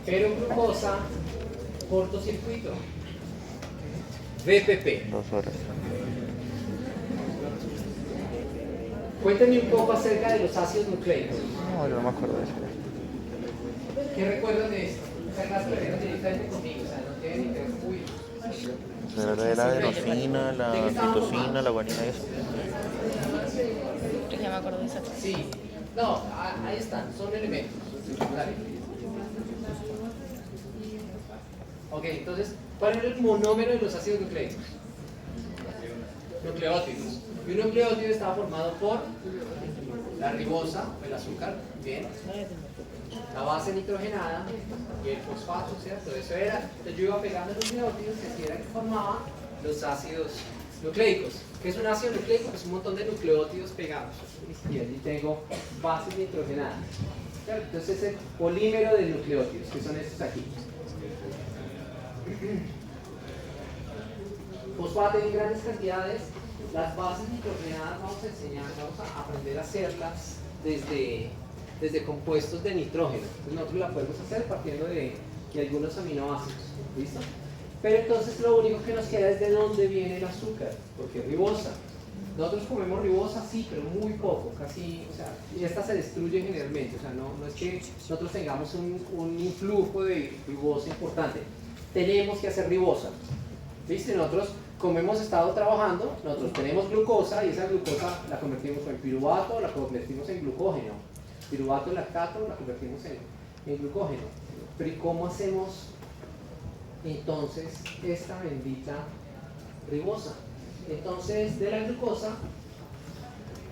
Pero glucosa, cortocircuito. VPP. 2 horas. Cuéntenme un poco acerca de los ácidos nucleicos. No, yo no me acuerdo de eso. ¿Qué recuerdan de esto? O sea, las preguntas directamente conmigo, o sea, no tienen interés. Uy. Era de la adenosina, la citosina, la guanina y eso. Yo ya me acuerdo de esa. Sí. No, ahí están, son elementos. Dale. Ok, entonces, ¿cuál era el monómero de los ácidos nucleicos? Nucleótidos. Y un nucleótido estaba formado por la ribosa, el azúcar, bien, la base nitrogenada y el fosfato, ¿cierto? Eso era. Entonces yo iba pegando los nucleótidos y así era que formaba los ácidos nucleicos. ¿Qué es un ácido nucleico? Es un montón de nucleótidos pegados. Y allí tengo bases nitrogenadas. ¿Cierto? Entonces es el polímero de nucleótidos, que son estos aquí. Fosfato en grandes cantidades. Las bases nitrogenadas vamos a enseñar, vamos a aprender a hacerlas desde compuestos de nitrógeno. Entonces nosotros la podemos hacer partiendo de algunos aminoácidos. ¿Listo? Pero entonces lo único que nos queda es de dónde viene el azúcar, porque es ribosa. Nosotros comemos ribosa, sí, pero muy poco, casi, o sea, y esta se destruye generalmente, o sea, no es que nosotros tengamos un influjo de ribosa importante. Tenemos que hacer ribosa. ¿Viste? Nosotros, como hemos estado trabajando, nosotros tenemos glucosa y esa glucosa la convertimos en piruvato, la convertimos en glucógeno. Piruvato, lactato, la convertimos en glucógeno. Pero ¿y cómo hacemos entonces esta bendita ribosa? Entonces, de la glucosa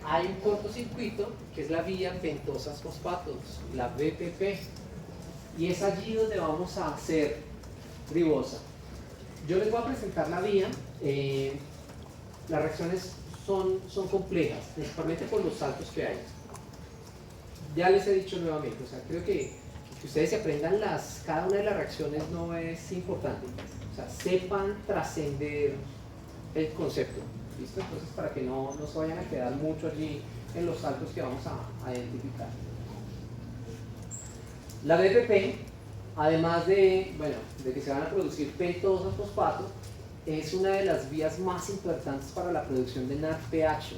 hay un cortocircuito que es la vía pentosas fosfatos, la VPP, y es allí donde vamos a hacer ribosa. Yo les voy a presentar la vía. Las reacciones son complejas, principalmente por los saltos que hay. Ya les he dicho nuevamente, o sea, creo que ustedes se aprendan cada una de las reacciones no es importante. O sea, sepan trascender el concepto. ¿Listo? Entonces, para que no se vayan a quedar mucho allí en los saltos que vamos a identificar. La BPP, además de que se van a producir pentosas fosfato, es una de las vías más importantes para la producción de NADPH.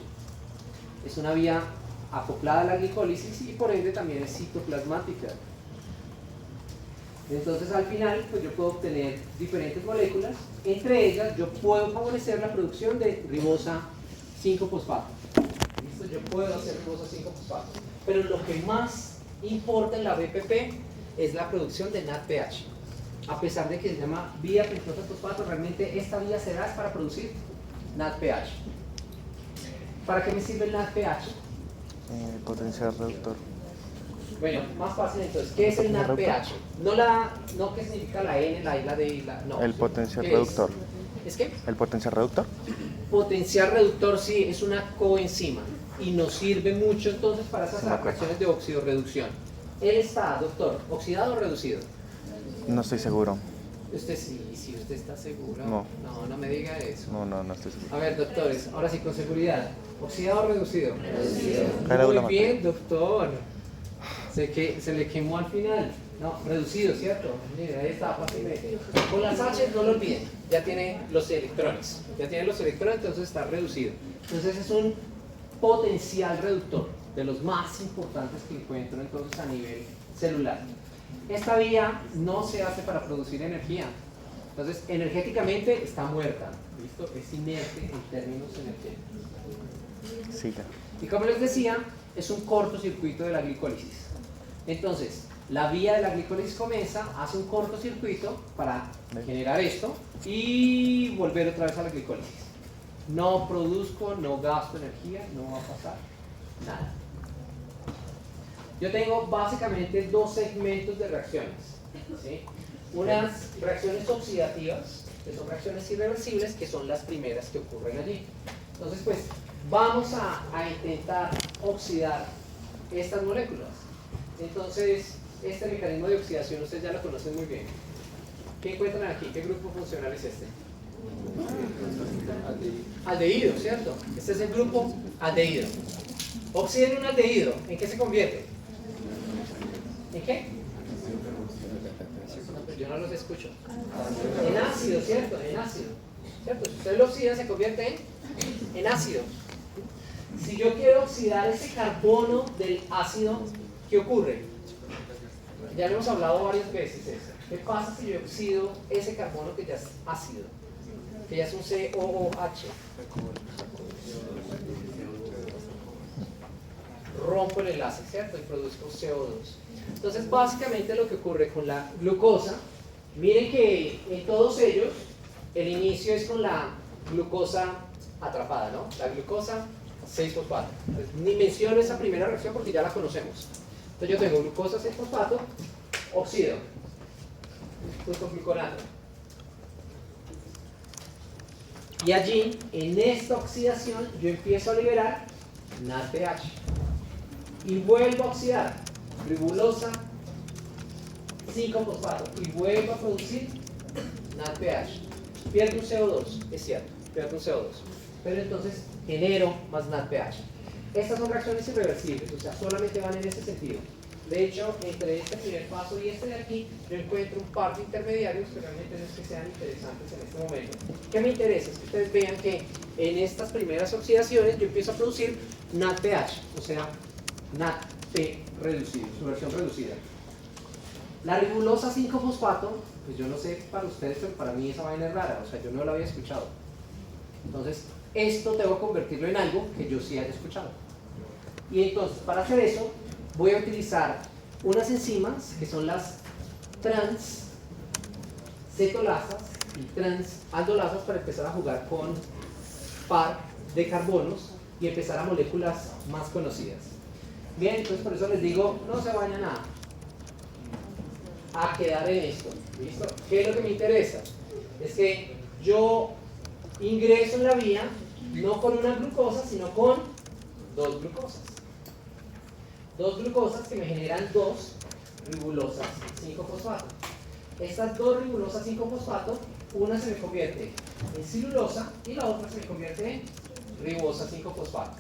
Es una vía acoplada a la glicólisis y por ende también es citoplasmática. Entonces al final pues yo puedo obtener diferentes moléculas, entre ellas yo puedo favorecer la producción de ribosa 5-fosfato. ¿Listo? Yo puedo hacer ribosa 5-fosfato. Pero lo que más importa en la BPP es la producción de NADPH. A pesar de que se llama vía pentosa fosfato, realmente esta vía se da para producir NADPH. ¿Para qué me sirve el NADPH? Potencial reductor. Bueno, más fácil entonces, ¿qué es el NADPH? No qué significa la N, la I, la D, no. El potencial reductor. ¿Es qué? ¿El potencial reductor? Potencial reductor, sí, es una coenzima y nos sirve mucho entonces para esas reacciones de oxidorreducción. Él está, doctor, ¿oxidado o reducido? No estoy seguro. Usted sí, usted está seguro. No. No me diga eso. No estoy seguro. A ver, doctores, ahora sí con seguridad. ¿Oxidado o reducido? Reducido. Muy bien, doctor. Se le quemó al final. No, reducido, ¿cierto? Mira, ahí está, fácilmente. Con las H no lo olviden, ya tiene los electrones. Ya tiene los electrones, entonces está reducido. Entonces es un potencial reductor, de los más importantes que encuentro entonces a nivel celular. Esta vía no se hace para producir energía. Entonces, energéticamente está muerta. ¿Listo? Es inerte en términos energéticos. Siga. Y como les decía, es un cortocircuito de la glicólisis. Entonces, la vía de la glicólisis comienza, hace un cortocircuito para generar esto y volver otra vez a la glicólisis. No produzco, no gasto energía, no va a pasar nada. Yo tengo básicamente dos segmentos de reacciones, ¿sí? Unas reacciones oxidativas, que son reacciones irreversibles, que son las primeras que ocurren allí. Entonces, pues, vamos a intentar oxidar estas moléculas. Entonces, este mecanismo de oxidación ustedes ya lo conocen muy bien. ¿Qué encuentran aquí? ¿Qué grupo funcional es este? Aldehído, ¿cierto? Este es el grupo aldehído. Oxiden un aldehído, ¿en qué se convierte? ¿En qué? Yo no los escucho. En ácido, ¿cierto? En ácido. ¿Cierto? Si usted lo oxida, se convierte en ácido. Si yo quiero oxidar ese carbono del ácido, ¿qué ocurre? Ya lo hemos hablado varias veces eso. ¿Qué pasa si yo oxido ese carbono que ya es ácido? Que ya es un COOH. Rompo el enlace, ¿cierto? Y produzco CO2. Entonces, básicamente lo que ocurre con la glucosa, miren que en todos ellos, el inicio es con la glucosa atrapada, ¿no? La glucosa 6-fosfato. Ni menciono esa primera reacción porque ya la conocemos. Entonces yo tengo glucosa 6-fosfato, oxido, gluconato. Y allí, en esta oxidación, yo empiezo a liberar NADPH. Y vuelvo a oxidar ribulosa 5-fosfato. Y vuelvo a producir NADPH. Pierdo un CO2, es cierto, pierdo un CO2. Pero entonces genero más NADPH. Estas son reacciones irreversibles, o sea, solamente van en ese sentido. De hecho, entre este primer paso y este de aquí, yo encuentro un par de intermediarios que realmente no es que sean interesantes en este momento. ¿Qué me interesa? Es que ustedes vean que en estas primeras oxidaciones yo empiezo a producir NADPH, o sea, NADP reducido, su versión reducida. La ribulosa 5-fosfato, pues yo no sé para ustedes, pero para mí esa vaina es rara, o sea, yo no la había escuchado. Entonces, esto tengo que convertirlo en algo que yo sí haya escuchado. Y entonces, para hacer eso, voy a utilizar unas enzimas que son las trans-cetolasas y trans-aldolasas para empezar a jugar con par de carbonos y empezar a moléculas más conocidas. Bien, entonces por eso les digo, no se vayan a quedar en esto. ¿Listo? ¿Qué es lo que me interesa? Es que yo ingreso en la vía no con una glucosa, sino con dos glucosas. Dos glucosas que me generan dos ribulosas 5-fosfato. Estas dos ribulosas 5-fosfato, una se me convierte en celulosa y la otra se me convierte en ribosa 5-fosfato.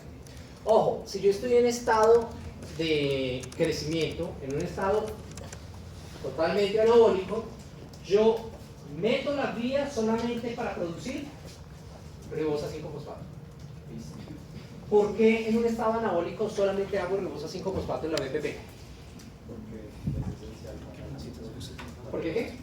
Ojo, si yo estoy en estado de crecimiento, en un estado totalmente anabólico, yo meto la vía solamente para producir ribosa 5-fosfato. ¿Por qué en un estado anabólico solamente hago ribosa 5-fosfato en la BPP? ¿Por qué qué?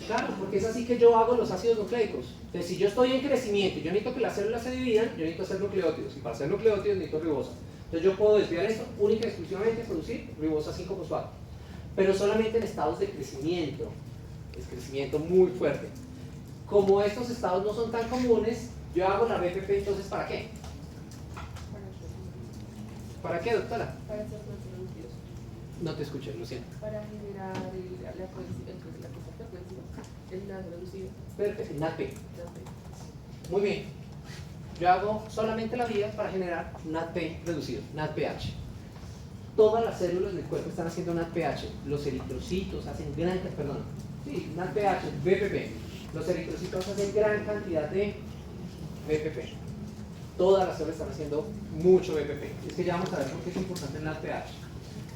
Claro, porque es así que yo hago los ácidos nucleicos. Entonces, si yo estoy en crecimiento y yo necesito que las células se dividan, yo necesito hacer nucleótidos. Y para hacer nucleótidos necesito ribosa. Entonces, yo puedo desviar esto única y exclusivamente producir ribosa 5-fosfato. Pero solamente en estados de crecimiento. Es crecimiento muy fuerte. Como estos estados no son tan comunes, yo hago la BPP, entonces, ¿para qué? ¿Para qué, doctora? Para hacer más reducidos. No te escuché, lo siento. Para generar la coenzima, el NAD reducido. Perfecto, NADP. Muy bien. Yo hago solamente la vía para generar NADP reducido, NADPH. Todas las células del cuerpo están haciendo NADPH. Los eritrocitos hacen NADPH, BPP. Los eritrocitos hacen gran cantidad de BPP. Todas las células están haciendo mucho BPP. Es que ya vamos a ver por qué es importante el NADPH.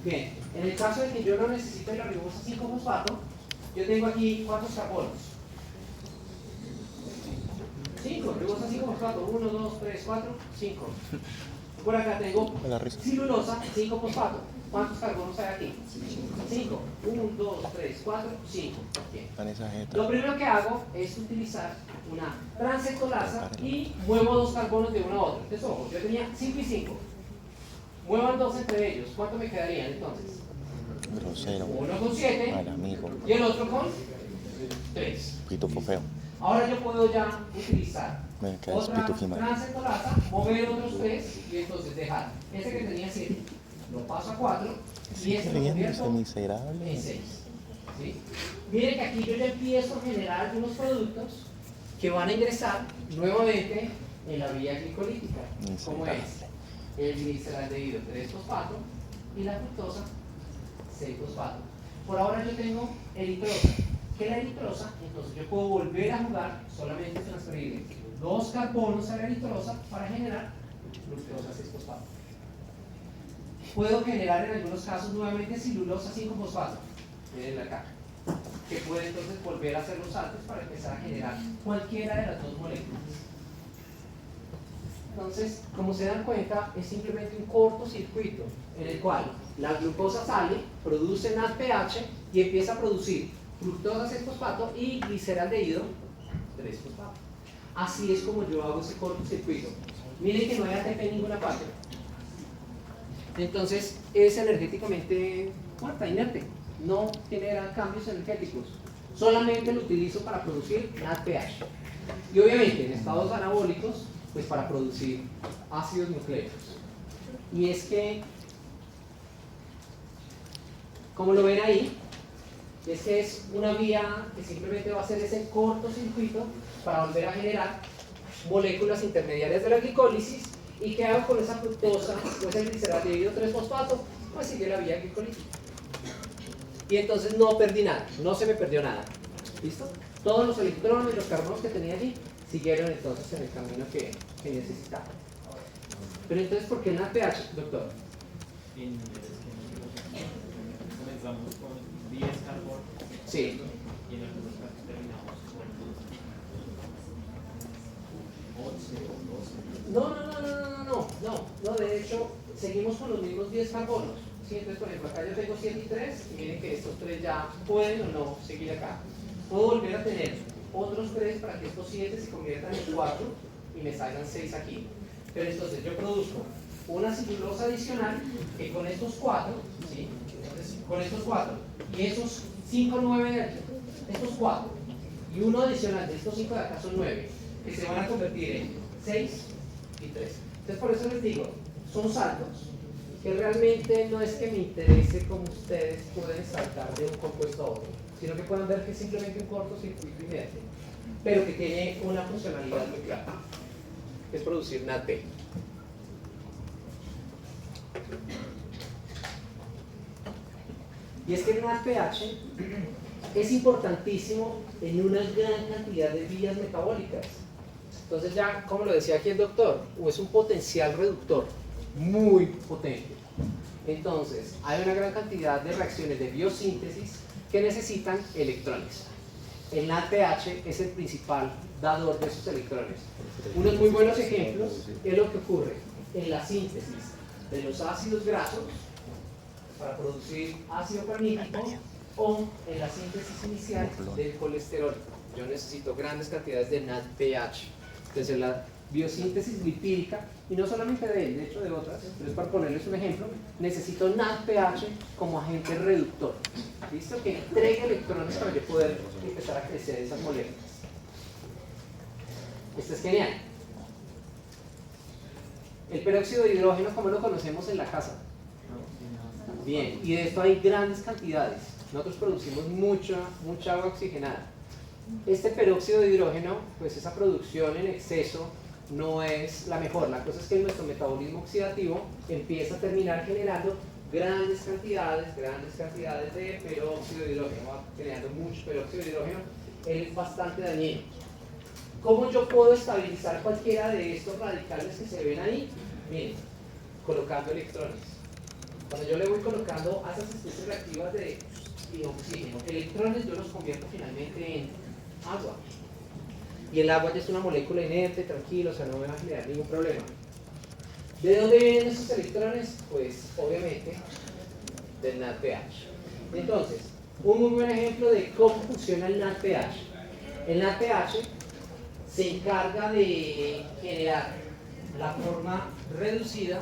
Bien, en el caso de que yo no necesite la ribosa 5-fosfato, yo tengo aquí ¿cuántos carbonos? 5, ribosa 5-fosfato, 1, 2, 3, 4, 5. Por acá tengo celulosa 5-fosfato. ¿Cuántos carbonos hay aquí? 5. 1, 2, 3, 4, 5. Lo primero que hago es utilizar una transcetolasa y muevo dos carbonos de uno a otro. Entonces, ojo, yo tenía 5 y 5. Muevan dos entre ellos. ¿Cuánto me quedarían entonces? Grosero. Uno con 7 Al amigo. y el otro con 3. Pitufo feo. Ahora yo puedo ya utilizar Me queda otra pitufima. transcetolasa, mover otros 3 y entonces dejar ese que tenía 7, lo paso a 4 y este lo Riéndose convierto miserable. en 6. ¿Sí? Miren que aquí yo ya empiezo a generar algunos productos que van a ingresar nuevamente en la vía glicolítica, como es el gliceraldehído 3-fosfato y la fructosa 6-fosfato. Por ahora yo tengo eritrosa. ¿Qué es la eritrosa? Entonces yo puedo volver a jugar, solamente transferir dos carbonos a la eritrosa para generar fructosa 6-fosfato. puedo generar en algunos casos nuevamente celulosa 5-fosfato, miren acá, que puede entonces volver a hacer los saltos para empezar a generar cualquiera de las dos moléculas. Entonces, como se dan cuenta, es simplemente un cortocircuito en el cual la glucosa sale, produce NADPH y empieza a producir fructosa 6-fosfato y gliceraldehído 3-fosfato. Así es como yo hago ese cortocircuito. Miren que no hay ATP en ninguna parte. Entonces, es energéticamente muerta, inerte. No genera cambios energéticos. Solamente lo utilizo para producir NADPH. Y obviamente en estados anabólicos, pues para producir ácidos nucleicos. Y es que, como lo ven ahí, es que es una vía que simplemente va a hacer ese cortocircuito para volver a generar moléculas intermediarias de la glicólisis. ¿Y qué hago con esa fructosa? Pues el gliceraldehído 3-fosfato, pues sigue la vía glicolítica. Y entonces no perdí nada, no se me perdió nada. ¿Listo? Todos los electrones y los carbonos que tenía allí siguieron entonces en el camino que necesitaba. Pero entonces, ¿por qué NADPH, doctor? Comenzamos con 10 carbonos. Sí. Y en algunos casos terminamos con 11 o 12. No, de hecho, seguimos con los mismos 10 carbonos. ¿Sí? Entonces, por ejemplo, acá yo tengo 7 y 3, y miren que estos 3 ya pueden o no seguir acá. Puedo volver a tener otros 3 para que estos 7 se conviertan en 4 y me salgan 6 aquí. Pero entonces yo produzco una celulosa adicional que con estos 4, ¿sí? Entonces, con estos 4 y esos 5, 9 de aquí, estos 4 y uno adicional de estos 5 de acá son 9, que se van a convertir en 6 y 3. Entonces, por eso les digo, son saltos que realmente no es que me interese como ustedes pueden saltar de un compuesto a otro, sino que puedan ver que es simplemente un cortocircuito inerte, pero que tiene una funcionalidad muy clara, que es producir NADP. Y es que el NADPH es importantísimo en una gran cantidad de vías metabólicas. Entonces ya, como lo decía aquí el doctor, es un potencial reductor muy potente. Entonces, hay una gran cantidad de reacciones de biosíntesis que necesitan electrones. El NADPH es el principal dador de esos electrones. Unos muy buenos ejemplos es lo que ocurre en la síntesis de los ácidos grasos para producir ácido palmítico o en la síntesis inicial del colesterol. Yo necesito grandes cantidades de NADPH. Entonces, en la biosíntesis lipídica, y no solamente de él, de hecho de otras, pero es para ponerles un ejemplo, necesito NADPH como agente reductor. ¿Listo? Que entregue electrones para yo poder empezar a crecer esas moléculas. Esto es genial. El peróxido de hidrógeno, ¿cómo lo conocemos en la casa? Bien, y de esto hay grandes cantidades. Nosotros producimos mucha agua oxigenada. Este peróxido de hidrógeno, pues esa producción en exceso no es la mejor. La cosa es que nuestro metabolismo oxidativo empieza a terminar generando grandes cantidades de peróxido de hidrógeno, va generando mucho peróxido de hidrógeno. Él es bastante dañino. ¿Cómo yo puedo estabilizar cualquiera de estos radicales que se ven ahí? Miren, colocando electrones. Cuando yo le voy colocando a esas especies reactivas de oxígeno, electrones, yo los convierto finalmente en agua. Y el agua ya es una molécula inerte, tranquilo, o sea, no me va a generar ningún problema. ¿De dónde vienen esos electrones? Pues, obviamente, del NADPH. Entonces, un muy buen ejemplo de cómo funciona el NADPH. El NADPH se encarga de generar la forma reducida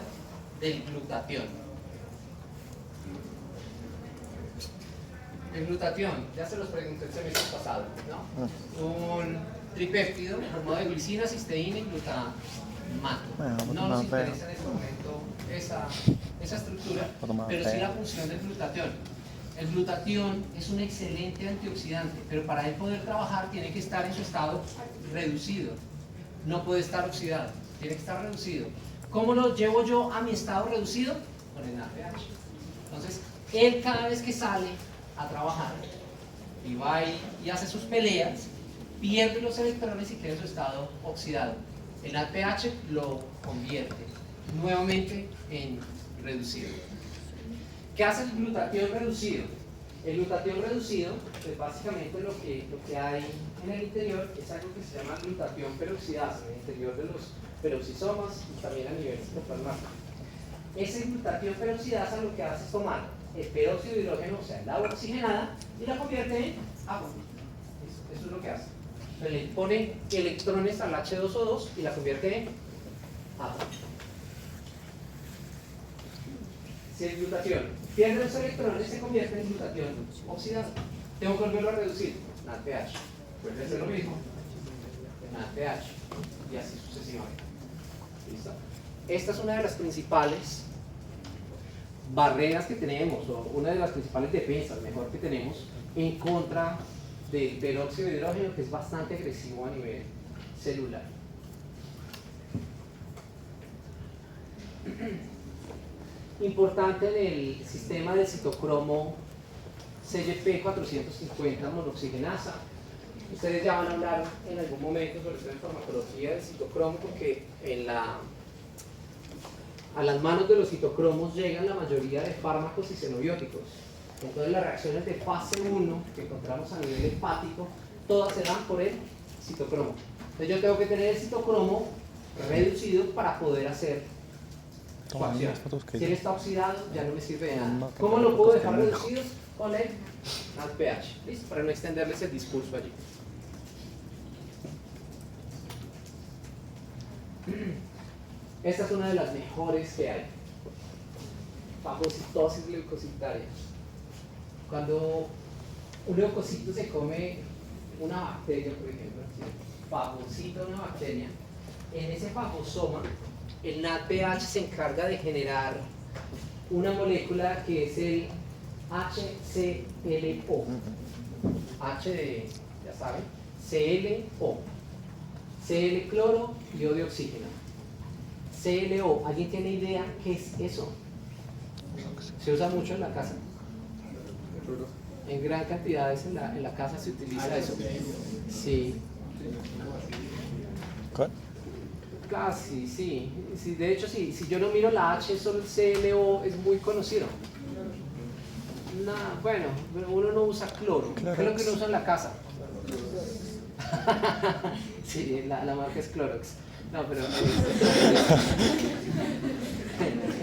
del glutatión. El glutatión, ya se los pregunté el semestre pasado, ¿no? Un tripéptido formado de glicina, cisteína y glutamato. No nos interesa en este momento esa estructura, pero sí la función del glutatión. El glutatión es un excelente antioxidante, pero para él poder trabajar tiene que estar en su estado reducido. No puede estar oxidado, tiene que estar reducido. ¿Cómo lo llevo yo a mi estado reducido? Con el NADPH. Entonces, él cada vez que sale a trabajar y va y hace sus peleas, pierde los electrones y queda en su estado oxidado. El NADPH lo convierte nuevamente en reducido. ¿Qué hace el glutatión reducido? El glutatión reducido, pues básicamente lo que hay en el interior es algo que se llama glutatión peroxidasa, en el interior de los peroxisomas y también a nivel citoplasmático. Ese glutatión peroxidasa lo que hace es tomar el peróxido de hidrógeno, o sea, el agua oxigenada, y la convierte en agua. Eso es lo que hace. Le pone electrones al H2O2 y la convierte en agua. Si el glutatión pierde los electrones, se convierte en glutatión oxidado. Tengo que volverlo a reducir, NADPH. Puede hacer lo mismo, NADPH, y así sucesivamente. ¿Listo? Esta es una de las principales barreras que tenemos, o una de las principales defensas, mejor, que tenemos en contra del peróxido de hidrógeno, que es bastante agresivo a nivel celular. Importante en el sistema del citocromo CYP450 monoxigenasa. Ustedes ya van a hablar en algún momento sobre la farmacología del citocromo, porque a las manos de los citocromos llegan la mayoría de fármacos y xenobióticos. Entonces las reacciones de fase 1 que encontramos a nivel hepático, todas se dan por el citocromo. Entonces yo tengo que tener el citocromo reducido para poder hacer su acción. Si él está oxidado, ya no me sirve de nada. ¿Cómo lo puedo dejar reducido? Con el NADPH. ¿Listo? Para no extenderles el discurso allí. Esta es una de las mejores que hay. Fagocitosis leucocitaria. Cuando un leucocito se come una bacteria, por ejemplo, ¿sí? Fagocita una bacteria, en ese fagosoma el NADPH se encarga de generar una molécula que es el HClO. H de, ya saben, ClO. Cl cloro y O de oxígeno. ClO, ¿alguien tiene idea qué es eso? Se usa mucho en la casa. En gran cantidades en la casa se utiliza eso. Sí. ¿Cuál? Casi, sí. Sí, de hecho, si yo no miro la H, solo el ClO es muy conocido. Bueno, uno no usa cloro. ¿Qué es lo que uno usa en la casa? Sí, la marca es Clorox. No, pero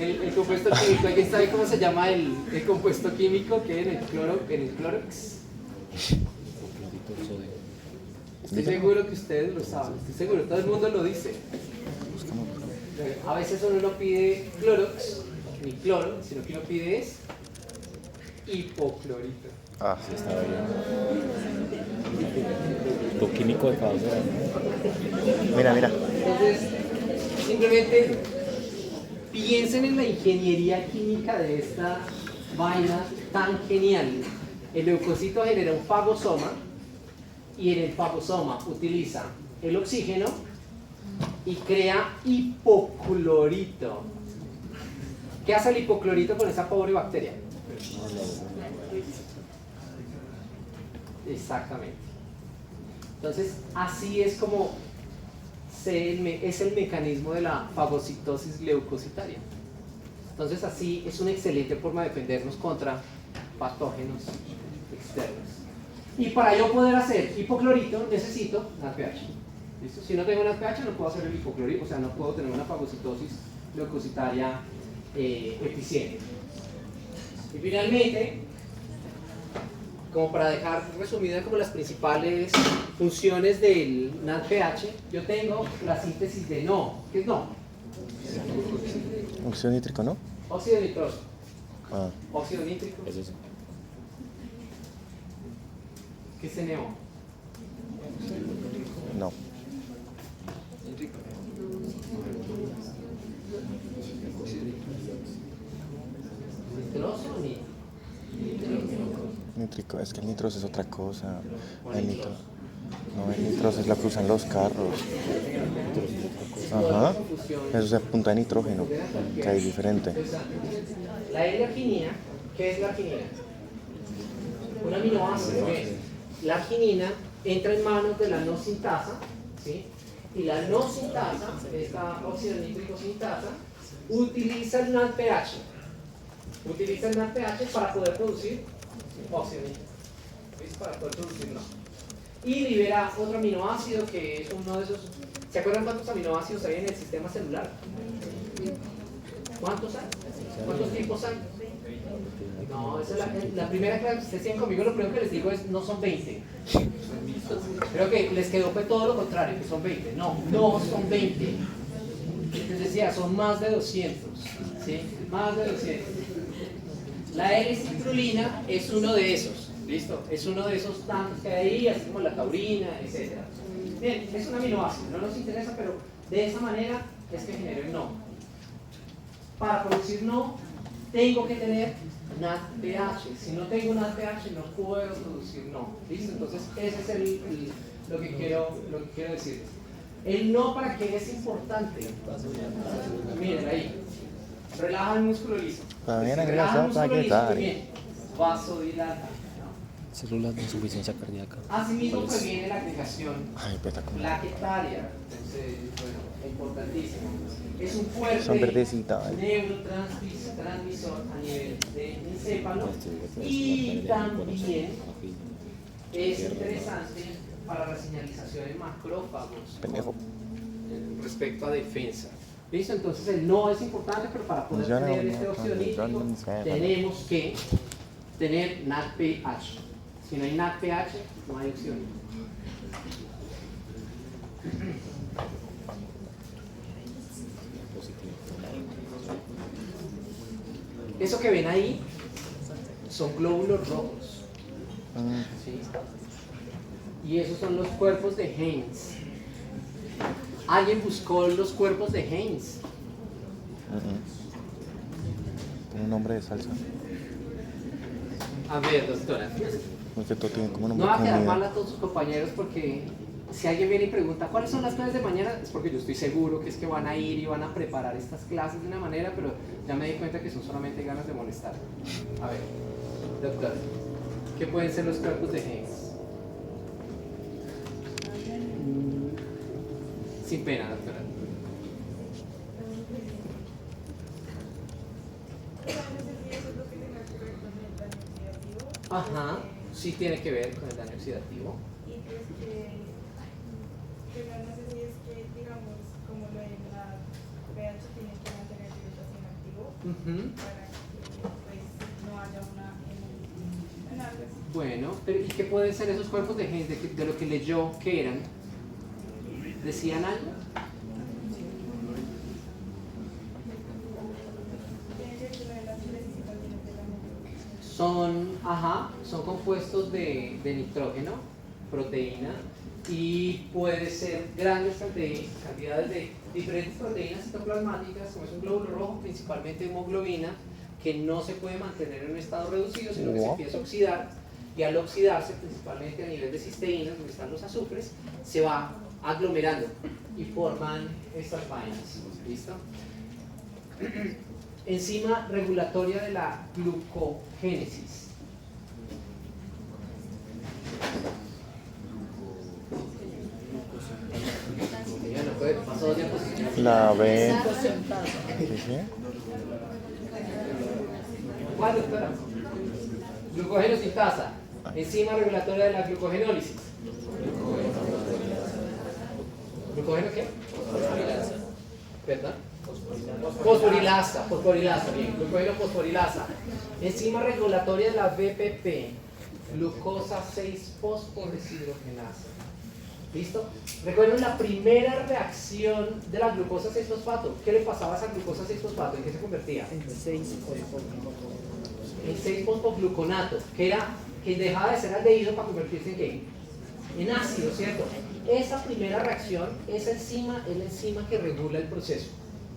el compuesto químico, ¿alguien sabe cómo se llama el compuesto químico que en el Clorox? Estoy seguro que ustedes lo saben, estoy seguro, todo el mundo lo dice. A veces uno no pide Clorox, ni cloro, sino que uno pide es hipoclorito. Ah, sí, está bien. Tu químico de cabecera. Mira, mira. Entonces, simplemente piensen en la ingeniería química de esta vaina tan genial. El leucocito genera un fagosoma y en el fagosoma utiliza el oxígeno y crea hipoclorito. ¿Qué hace el hipoclorito con esa pobre bacteria? Exactamente. Entonces, así es como es el mecanismo de la fagocitosis leucocitaria. Entonces, así es una excelente forma de defendernos contra patógenos externos. Y para yo poder hacer hipoclorito, necesito NADPH. ¿Listo? Si no tengo NADPH, no puedo hacer el hipoclorito, o sea, no puedo tener una fagocitosis leucocitaria eficiente. Y finalmente, como para dejar resumida como las principales funciones del NADPH, yo tengo la síntesis de NO. ¿Qué es NO? Óxido nítrico, ¿no? Óxido nitroso. Ah, Óxido nítrico. Es eso. ¿Qué es NO? no. ¿Nitroso o nitro? Nítrico, es que el nitros es otra cosa. El nitro. No, el nitros es la que usan los carros. Ajá. Eso es a punta de nitrógeno, que es diferente. La L-arginina, ¿qué es la arginina? Un aminoácido. La arginina entra en manos de la no sintasa, ¿sí? Y la no sintasa, esta óxido nítrico sintasa, utiliza el NADPH Utiliza el NADPH para poder producir óxido nítrico. ¿Listo? Para poder producir NO. Y libera otro aminoácido que es uno de esos. ¿Se acuerdan cuántos aminoácidos hay en el sistema celular? ¿Cuántos hay? ¿Cuántos tipos hay? No, esa es la primera clase que ustedes tienen conmigo. Lo primero que les digo es: no son 20. Creo que les quedó fue todo lo contrario, que son 20. No, no son 20. Les decía, son más de 200. ¿Sí? Más de 200. La L-citrulina es uno de esos. ¿Listo? Es uno de esos tantos que hay ahí, así como la taurina, etc. Bien, es un aminoácido, no nos interesa, pero de esa manera es que genera el NO. Para producir NO, tengo que tener NADPH. Si no tengo NADPH, no puedo producir NO. ¿Listo? Entonces, ese es lo que quiero decirles. El NO, ¿para qué es importante? Miren ahí. Relaja el músculo liso. También Relaja el agrega músculo liso, paquetar. muy bien. Vasodilata. Células de insuficiencia cardíaca. Asimismo previene la agregación Ay, espectacular. plaquetaria. Entonces, bueno, importantísimo. Es un fuerte Son verdecitas. neurotransmisor a nivel de encéfalo y también es interesante para la señalización en macrófagos Pendejo. respecto a defensa. ¿Listo? Entonces el NO es importante, pero para poder tener este óxido nítrico tenemos que tener NADPH. Si no hay NADPH, no hay óxido nítrico. Eso que ven ahí son glóbulos rojos. ¿Sí? Y esos son los cuerpos de Haynes. ¿Alguien buscó los cuerpos de Haynes? Tiene un nombre de salsa. A ver, doctora. Porque todo tiene como un No nombre va a de quedar comida. mal a todos sus compañeros porque si alguien viene y pregunta ¿cuáles son las clases de mañana? Es porque yo estoy seguro que es que van a ir y van a preparar estas clases de una manera, pero ya me di cuenta que son solamente ganas de molestar. A ver, doctor, ¿qué pueden ser los cuerpos de Haynes? Sin pena, doctora. Ajá, sí tiene que ver con el daño oxidativo. Y pues pero no sé si es que, digamos, como lo de la pH tiene que mantener el glutathione activo para que pues no haya una en algo así. Bueno, pero ¿y qué pueden ser esos cuerpos de Haynes de lo que leyó que eran? ¿Decían algo? Tiene que ver con lo de las precipitaciones de la Son compuestos de nitrógeno, proteína, y puede ser grandes cantidades de diferentes proteínas citoplasmáticas, como es un glóbulo rojo, principalmente hemoglobina, que no se puede mantener en un estado reducido, sino que se empieza a oxidar, y al oxidarse, principalmente a nivel de cisteínas, donde están los azúcares, se va aglomerando y forman estas vainas. ¿Listo? Enzima regulatoria de la glucogénesis. Ya no puede, pasó dos diapositivas. La B. ¿Sí, sí? ¿Cuál, doctora? Glucogenosintasa. Enzima regulatoria de la glucogenólisis. ¿Glucogeno qué? ¿Verdad? Fosforilasa, bien, glucógeno fosforilasa. Enzima regulatoria de la BPP, glucosa 6-fosfodeshidrogenasa. ¿Listo? Recuerden la primera reacción de la glucosa 6-fosfato. ¿Qué le pasaba a esa glucosa 6-fosfato? ¿En qué se convertía? En 6-fosfogluconato, que dejaba de ser aldehído para convertirse en ¿qué? En ácido, ¿cierto? Esa primera reacción, esa enzima es la enzima que regula el proceso.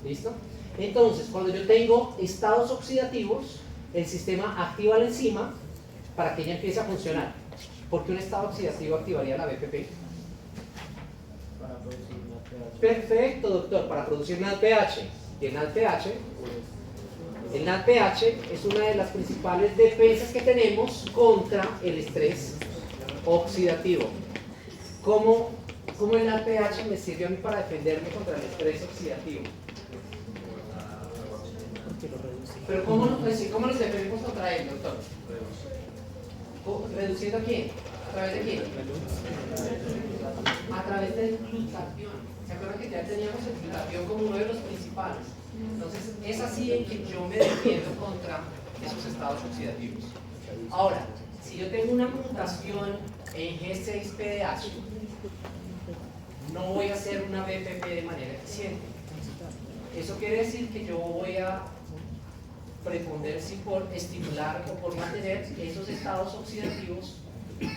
¿Listo? Entonces, cuando yo tengo estados oxidativos, el sistema activa la enzima para que ella empiece a funcionar. ¿Por qué un estado oxidativo activaría la BPP? Para producir NADPH. Perfecto, doctor, para producir NADPH. Y el NADPH es una de las principales defensas que tenemos contra el estrés oxidativo. ¿Cómo el NADPH me sirve a mí para defenderme contra el estrés oxidativo? Porque lo reduce. Pero ¿cómo nos defendemos contra él, doctor? ¿Reduciendo a quién? ¿A través de quién? A través del glutatión. ¿Se acuerdan que ya teníamos el glutatión como uno de los principales? Entonces, es así en que yo me defiendo contra esos estados oxidativos. Ahora, si yo tengo una mutación en G6PDH, no voy a hacer una BPP de manera eficiente. Eso quiere decir que yo voy a preponder si por estimular o por mantener esos estados oxidativos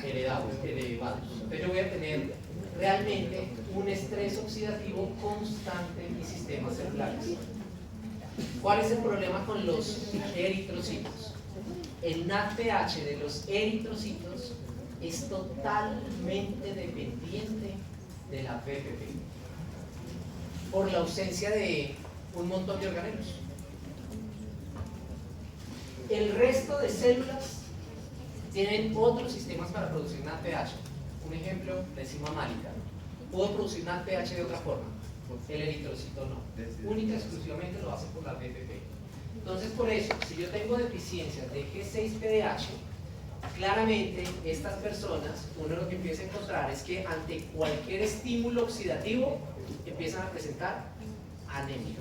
elevados. Entonces yo voy a tener realmente un estrés oxidativo constante en mis sistemas celulares. ¿Cuál es el problema con los eritrocitos? El NADPH de los eritrocitos es totalmente dependiente de la BPP por la ausencia de un montón de organelos. El resto de células tienen otros sistemas para producir NADPH. Un ejemplo, la enzima málica. Puedo producir NADPH de otra forma. El eritrocito no. Única y exclusivamente lo hace por la BPP. Entonces, por eso, si yo tengo deficiencias de G6PDH, claramente estas personas, uno lo que empieza a encontrar es que ante cualquier estímulo oxidativo empiezan a presentar anemia.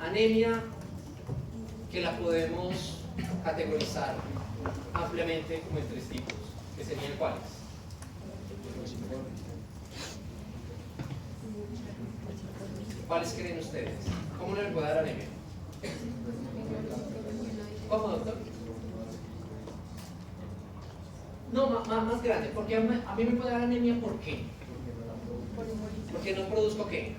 Anemia que la podemos categorizar ampliamente como en 3 tipos, que serían ¿cuáles? ¿Cuáles creen ustedes? ¿Cómo no le puede dar anemia? ¿Cómo, doctor? No, más grande, porque a mí me puede dar anemia, ¿por qué? Porque no produzco ¿qué?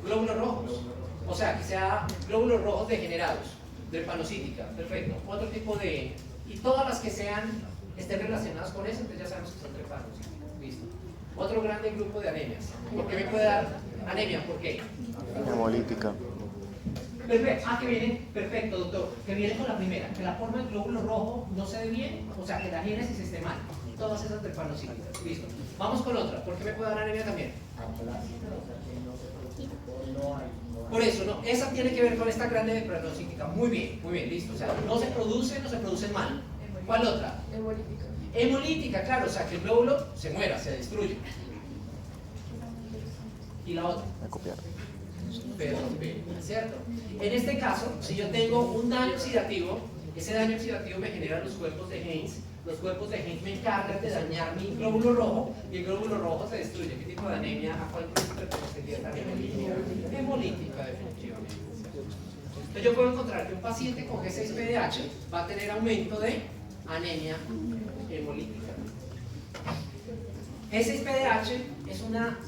Glóbulos rojos, o sea, que sea glóbulos rojos degenerados, drepanocítica, perfecto. Otro tipo de, y todas las que estén relacionadas con eso, entonces ya sabemos que son drepanocíticas, listo. Otro grande grupo de anemias. ¿Por qué me puede dar anemia? ¿Por qué? Hemolítica. Perfecto, que viene, perfecto, doctor, que viene con la primera, que la forma del glóbulo rojo no se ve bien, o sea, que la génesis esté mal. Todas esas drepanocíticas, listo. Vamos con otra, ¿por qué me puede dar anemia también? Por eso, no, esa tiene que ver con esta grande drepanocítica. Muy bien, listo. O sea, no se producen mal. ¿Cuál otra? Hemolítica. Hemolítica, claro, o sea, que el glóbulo se muera, se destruye. ¿Y la otra? Me copiaron. ¿Cierto? En este caso, si yo tengo un daño oxidativo, ese daño oxidativo me genera los cuerpos de Heinz. Los cuerpos de Heinz me encargan de dañar mi glóbulo rojo y el glóbulo rojo se destruye. ¿Qué tipo de anemia? ¿A cuál pertenecería esta anemia? Hemolítica, definitivamente. Entonces yo puedo encontrar que un paciente con G6PDH va a tener aumento de anemia hemolítica. G6PDH es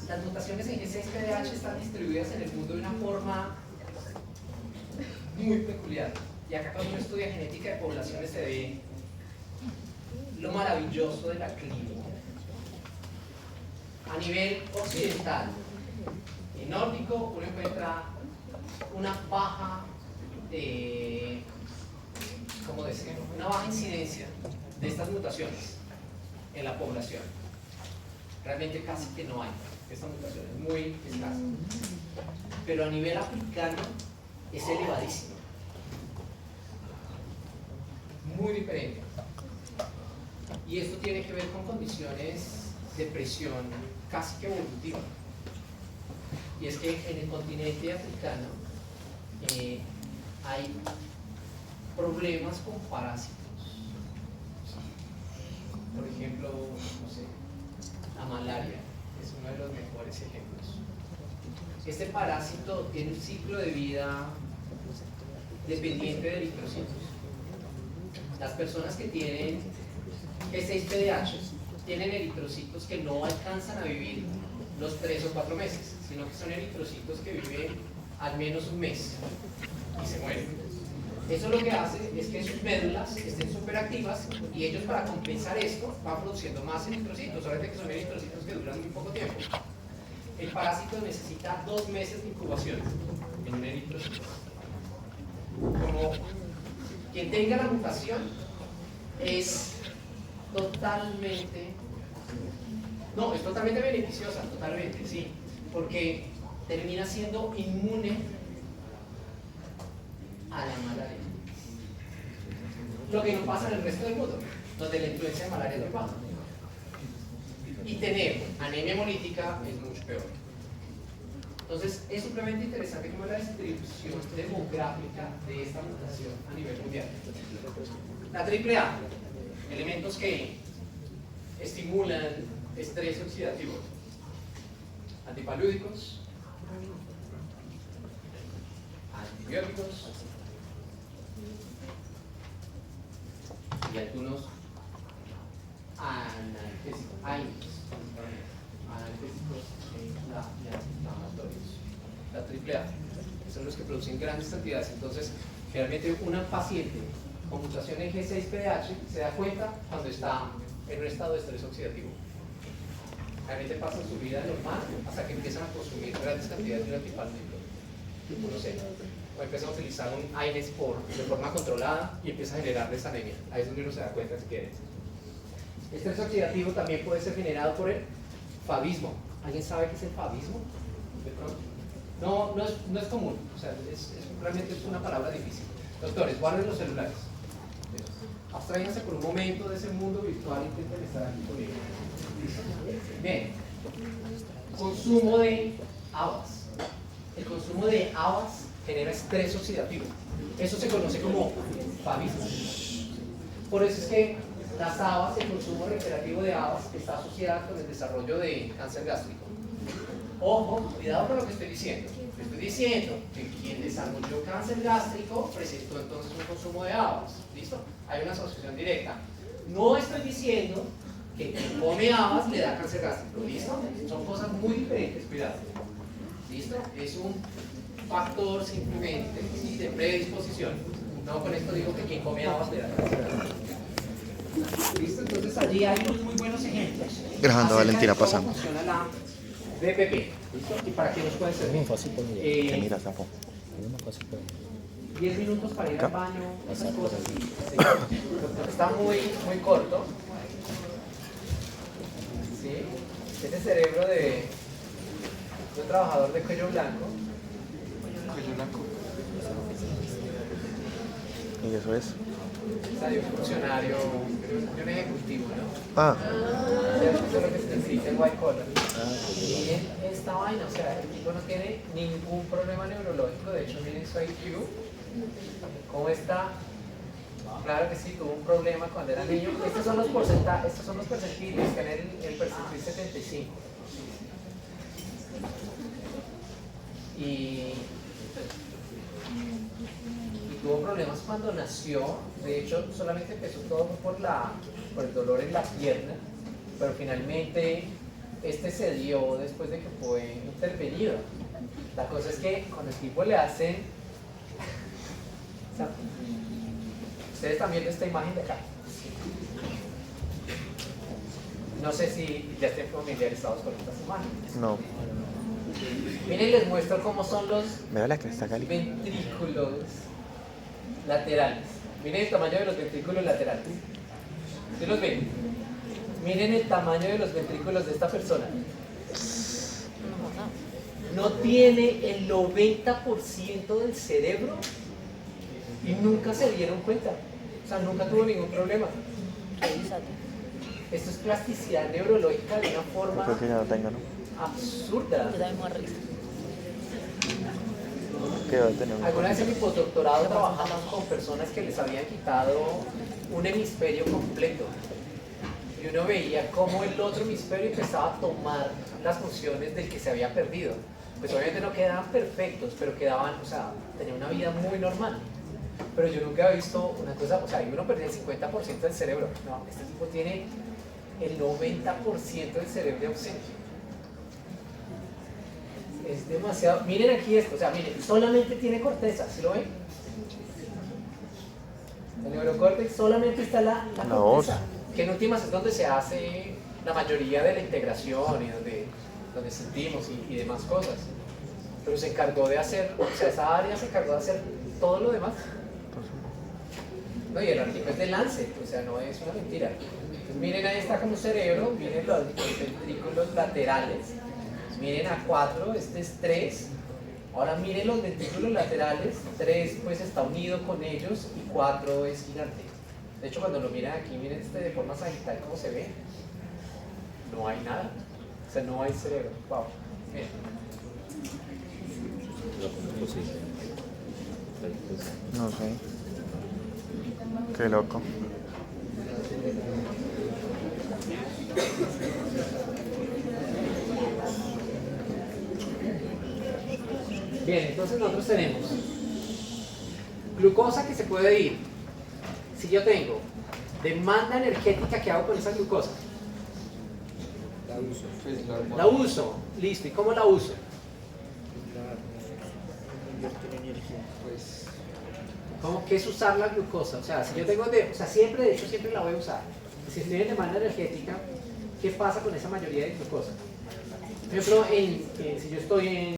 las mutaciones en G6PDH están distribuidas en el mundo de una forma muy peculiar. Y acá cuando uno estudia genética de poblaciones se ve lo maravilloso de la clínica. A nivel occidental y nórdico uno encuentra una baja una baja incidencia de estas mutaciones en la población. Realmente casi que no hay. Esta mutación es muy escasa. Pero a nivel africano es elevadísimo. Muy diferente. Y esto tiene que ver con condiciones de presión casi que evolutiva. Y es que en el continente africano hay problemas con parásitos. Por ejemplo, no sé, la malaria es uno de los mejores ejemplos. Este parásito tiene un ciclo de vida dependiente de eritrocitos. Las personas que tienen G6PDH tienen eritrocitos que no alcanzan a vivir los 3 o 4 meses, sino que son eritrocitos que viven al menos un mes y se mueren. Eso lo que hace es que sus médulas estén súper activas y ellos, para compensar esto, van produciendo más eritrocitos, solamente que son eritrocitos que duran muy poco tiempo. El parásito necesita 2 meses de incubación en un eritrocito. Como quien tenga la mutación es totalmente beneficiosa, totalmente, sí, porque termina siendo inmune a la malaria. Lo que no pasa en el resto del mundo, donde la influencia de malaria es muy baja. Y tener anemia hemolítica es mucho peor. Entonces, es supremamente interesante cómo es la distribución demográfica de esta mutación a nivel mundial. La AAA, elementos que estimulan estrés oxidativo, antipalúdicos, antibióticos y algunos analgésicos, analgésicos y antiinflamatorios. La AAA son los que producen grandes cantidades. Entonces, generalmente una paciente con mutación en G6PD se da cuenta cuando está en un estado de estrés oxidativo. Realmente pasan su vida normal hasta que empiezan a consumir grandes cantidades de un antipalúdico, no sé, o empiezan a utilizar un AINES de forma controlada y empieza a generarles anemia. Ahí es donde uno se da cuenta si quiere. Estrés oxidativo también puede ser generado por el favismo. ¿Alguien sabe qué es el favismo? ¿De pronto? No es común, o sea, realmente es una palabra difícil. Doctores, guarden los celulares. Abstráiganse por un momento de ese mundo virtual e intenten estar aquí conmigo. Bien, consumo de habas. El consumo de habas genera estrés oxidativo. Eso se conoce como favismo. Por eso es que las habas, el consumo reiterativo de habas, está asociado con el desarrollo de cáncer gástrico. Ojo, cuidado con lo que estoy diciendo. Estoy diciendo que quien desarrolló cáncer gástrico presentó entonces un consumo de habas. ¿Listo? Hay una asociación directa. No estoy diciendo que quien come habas le da cáncer gástrico. ¿Listo? Son cosas muy diferentes, cuidado. ¿Listo? Es un factor simplemente de predisposición. No con esto digo que quien come habas le da cáncer gástrico. ¿Listo? Entonces allí hay unos muy buenos ejemplos. Grabando, Valentina, ¿Cómo pasando. funciona la BPP? ¿Listo? ¿Y para qué nos puede servir? Muy fácil por mí. Te mira, sapo. Muy fácil por mí. 10 minutos para ir al baño, esas cosas. Sí. Está muy corto. ¿Sí? Ese cerebro de un trabajador de cuello blanco. Cuello blanco. Y eso es. O sea, de un funcionario, de un ejecutivo, ¿no? Ah, Eso es lo que se necesita en white collar. Miren esta vaina, o sea, el tipo no tiene ningún problema neurológico. De hecho, miren su IQ. ¿Cómo está? Claro que sí, tuvo un problema cuando era niño. Estos son los percentiles, que en el percentil 75. Y tuvo problemas cuando nació. De hecho, solamente empezó todo por el dolor en la pierna, pero finalmente se dio después de que fue intervenido. La cosa es que cuando el tipo le hacen, o sea, ustedes están viendo esta imagen de acá. No sé si ya estén familiarizados con estas imágenes. no. Miren, les muestro cómo son los Veo la cresta cali. ventrículos laterales. Miren el tamaño de los ventrículos laterales. ¿Sí los ven? Miren el tamaño de los ventrículos de esta persona. No tiene el 90% del cerebro y nunca se dieron cuenta. O sea, nunca tuvo ningún problema. Esto es plasticidad neurológica de una forma Creo que ya no tengo, ¿no? absurda. Que va a tener un... Alguna vez en mi postdoctorado trabajamos con personas que les habían quitado un hemisferio completo y uno veía cómo el otro hemisferio empezaba a tomar las funciones del que se había perdido. Pues obviamente no quedaban perfectos, pero quedaban, o sea, tenían una vida muy normal. Pero yo nunca había visto una cosa, o sea, uno perdía el 50% del cerebro. No, este tipo tiene el 90% del cerebro ausente. Es demasiado. Miren aquí esto, o sea, miren, solamente tiene corteza, ¿sí lo ven? El neurocórtex solamente está la corteza, que en últimas es donde se hace la mayoría de la integración y donde sentimos y demás cosas. Pero se encargó de hacer, o sea, esa área se encargó de hacer todo lo demás. No, y el artículo es de Lancet, o sea, no es una mentira. Entonces, miren, ahí está como cerebro, miren los ventrículos laterales. Miren a 4, este es 3. Ahora miren los ventrículos laterales, 3 pues está unido con ellos y 4 es gigante. De hecho cuando lo miran aquí, miren este de forma sagital cómo se ve. No hay nada, o sea no hay cerebro. Wow. Miren. No sé. Qué loco. Bien, entonces nosotros tenemos glucosa que se puede ir. Si yo tengo demanda energética, ¿qué hago con esa glucosa? La uso, listo. ¿Y cómo la uso? ¿Cómo que es usar la glucosa? O sea, si yo tengo siempre, de hecho, siempre la voy a usar. Si estoy en demanda energética, ¿qué pasa con esa mayoría de glucosa? Por ejemplo, si yo estoy en